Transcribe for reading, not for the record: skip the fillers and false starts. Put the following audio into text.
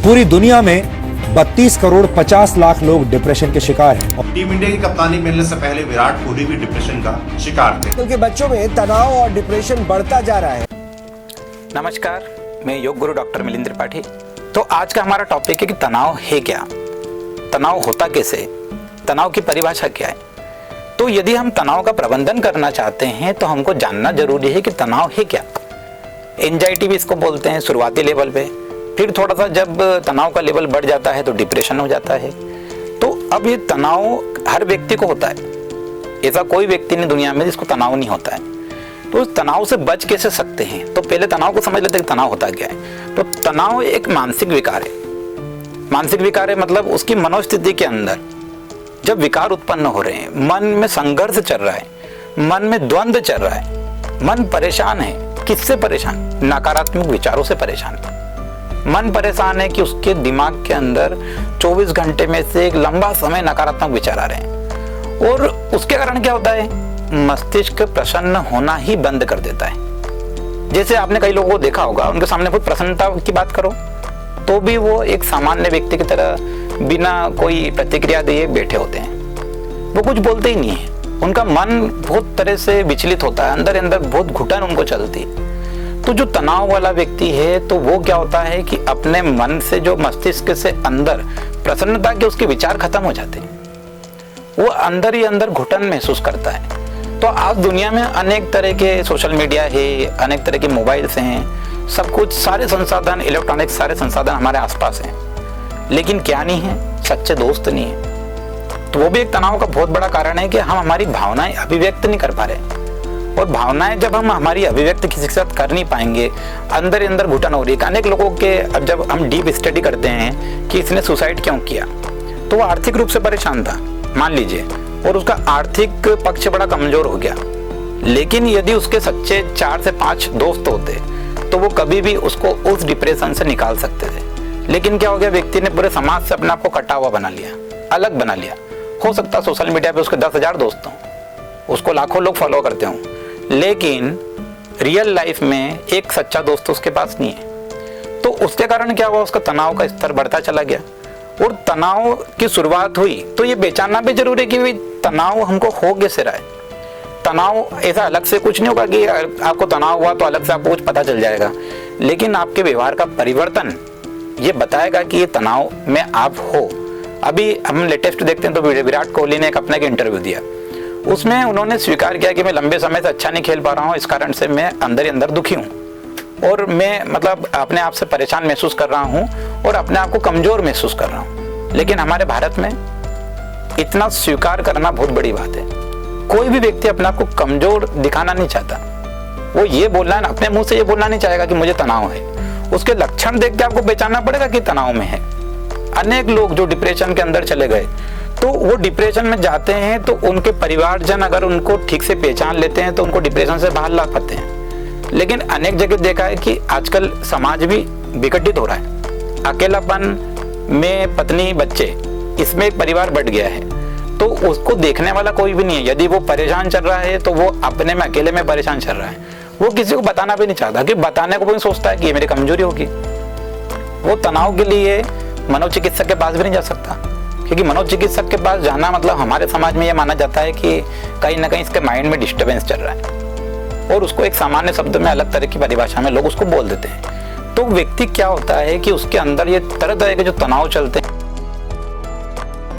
पूरी दुनिया में 32 करोड़ 50 लाख लोग डिप्रेशन के शिकार हैं। टीम इंडिया की कप्तानी मिलने से पहले विराट कोहली भी डिप्रेशन का शिकार थे, क्योंकि बच्चों में तनाव और डिप्रेशन बढ़ता जा रहा है। नमस्कार, मैं योग गुरु डॉक्टर मिलिंद त्रिपाठी। तो आज का हमारा टॉपिक है कि तनाव है क्या, तनाव होता कैसे, तनाव की परिभाषा क्या है। तो यदि हम तनाव का प्रबंधन करना चाहते हैं तो हमको जानना जरूरी है कि तनाव है क्या। एंजाइटी भी इसको बोलते हैं शुरुआती लेवल पे, फिर थोड़ा सा जब तनाव का लेवल बढ़ जाता है तो डिप्रेशन हो जाता है। तो अब ये तनाव हर व्यक्ति को होता है, ऐसा कोई व्यक्ति नहीं दुनिया में जिसको तनाव नहीं होता है। तो इस तनाव से बच कैसे सकते हैं, तो पहले तनाव को समझ लेते हैं कि तनाव होता क्या है। तो तनाव एक मानसिक विकार है। मानसिक विकार है मतलब उसकी मनोस्थिति के अंदर जब विकार उत्पन्न हो रहे हैं, मन में संघर्ष चल रहा है, मन में द्वंद्व चल रहा है, मन परेशान है। किससे परेशान? नकारात्मक विचारों से परेशान है। मन परेशान है कि उसके दिमाग के अंदर 24 घंटे में से एक लंबा समय नकारात्मक विचार आ रहे हैं, और उसके कारण क्या होता है, मस्तिष्क प्रसन्न होना ही बंद कर देता है। जैसे आपने कई लोगों को देखा होगा, उनके सामने खुद प्रसन्नता की बात करो तो भी वो एक सामान्य व्यक्ति की तरह बिना कोई प्रतिक्रिया दिए बैठे होते हैं, वो कुछ बोलते ही नहीं है। उनका मन बहुत तरह से विचलित होता है, अंदर अंदर बहुत घुटन उनको चलती है। तो जो तनाव वाला व्यक्ति है तो वो क्या होता है कि अपने मन से, जो मस्तिष्क से अंदर प्रसन्नता के उसके विचार खत्म हो जाते हैं, वो अंदर ही अंदर घुटन महसूस करता है। तो आज दुनिया में अनेक तरह के सोशल मीडिया है, अनेक तरह के मोबाइल्स हैं, सब कुछ, सारे संसाधन, इलेक्ट्रॉनिक सारे संसाधन हमारे आसपास हैं, लेकिन क्या नहीं है, सच्चे दोस्त नहीं है। तो वो भी एक तनाव का बहुत बड़ा कारण है कि हम हमारी भावनाएं अभिव्यक्त नहीं कर पा रहे, और भावनाएं जब हम हमारी अभिव्यक्त किसी के साथ कर नहीं पाएंगे, अंदर अंदर घुटन हो रही है। अनेक लोगों के, अब जब हम डीप स्टडी करते हैं कि इसने सुसाइड क्यों किया, तो वो आर्थिक रूप से परेशान था मान लीजिए, और उसका आर्थिक पक्ष बड़ा कमजोर हो गया, लेकिन यदि उसके सच्चे 4 से 5 दोस्त होते तो वो कभी भी उसको उस डिप्रेशन से निकाल सकते थे। लेकिन क्या हो गया, व्यक्ति ने पूरे समाज से अपने आप को कटा हुआ बना लिया, अलग बना लिया। हो सकता सोशल मीडिया पे उसके 10,000 दोस्त हों, उसको लाखों लोग फॉलो करते हों, लेकिन रियल लाइफ में एक सच्चा दोस्त उसके पास नहीं है। तो उसके कारण क्या हुआ, उसका तनाव का स्तर बढ़ता चला गया, और तनाव की शुरुआत हुई तो ये पहचानना भी जरूरी है कि भाई तनाव हमको हो कैसे रहा है। तनाव ऐसा अलग से कुछ नहीं होगा कि आपको तनाव हुआ तो अलग से आपको कुछ पता चल जाएगा, लेकिन आपके व्यवहार का परिवर्तन ये बताएगा कि ये तनाव में आप हो। अभी हम लेटेस्ट देखते हैं तो विराट कोहली ने एक अपना एक इंटरव्यू दिया, उसमें उन्होंने स्वीकार किया कि मैं लंबे समय से अच्छा नहीं खेल पा रहा हूँ, इस कारण से मैं अंदर ही अंदर दुखी हूँ, और मैं मतलब अपने आप से परेशान महसूस कर रहा हूँ और अपने आप को कमजोर महसूस कर रहा हूँ। लेकिन हमारे भारत में इतना स्वीकार करना बहुत बड़ी बात है। कोई भी व्यक्ति अपने आप को कमजोर दिखाना नहीं चाहता, वो ये बोलना, अपने मुंह से ये बोलना नहीं चाहेगा कि मुझे तनाव है। उसके लक्षण देख के आपको पहचानना पड़ेगा कि तनाव में है। अनेक लोग जो डिप्रेशन के अंदर चले गए, तो वो डिप्रेशन में जाते हैं तो उनके परिवारजन अगर उनको ठीक से पहचान लेते हैं तो उनको डिप्रेशन से बाहर ला पाते हैं। लेकिन अनेक जगह देखा है कि आजकल समाज भी विघटित हो रहा है, अकेलापन में पत्नी बच्चे, इसमें एक परिवार बढ़ गया है, तो उसको देखने वाला कोई भी नहीं है। यदि वो परेशान चल रहा है तो वो अपने में अकेले में परेशान चल रहा है, वो किसी को बताना भी नहीं चाहता, कि बताने को भी सोचता है कि ये मेरी कमजोरी होगी। वो तनाव के लिए मनोचिकित्सक के पास भी नहीं जा सकता, क्योंकि मनोचिकित्सक के पास जाना मतलब हमारे समाज में यह माना जाता है कि कहीं ना कहीं इसके माइंड में डिस्टर्बेंस चल रहा है, और उसको एक सामान्य शब्द में अलग तरह की परिभाषा में लोग उसको बोल देते हैं। तो व्यक्ति क्या होता है कि उसके अंदर ये तरह तरह के जो तनाव चलते हैं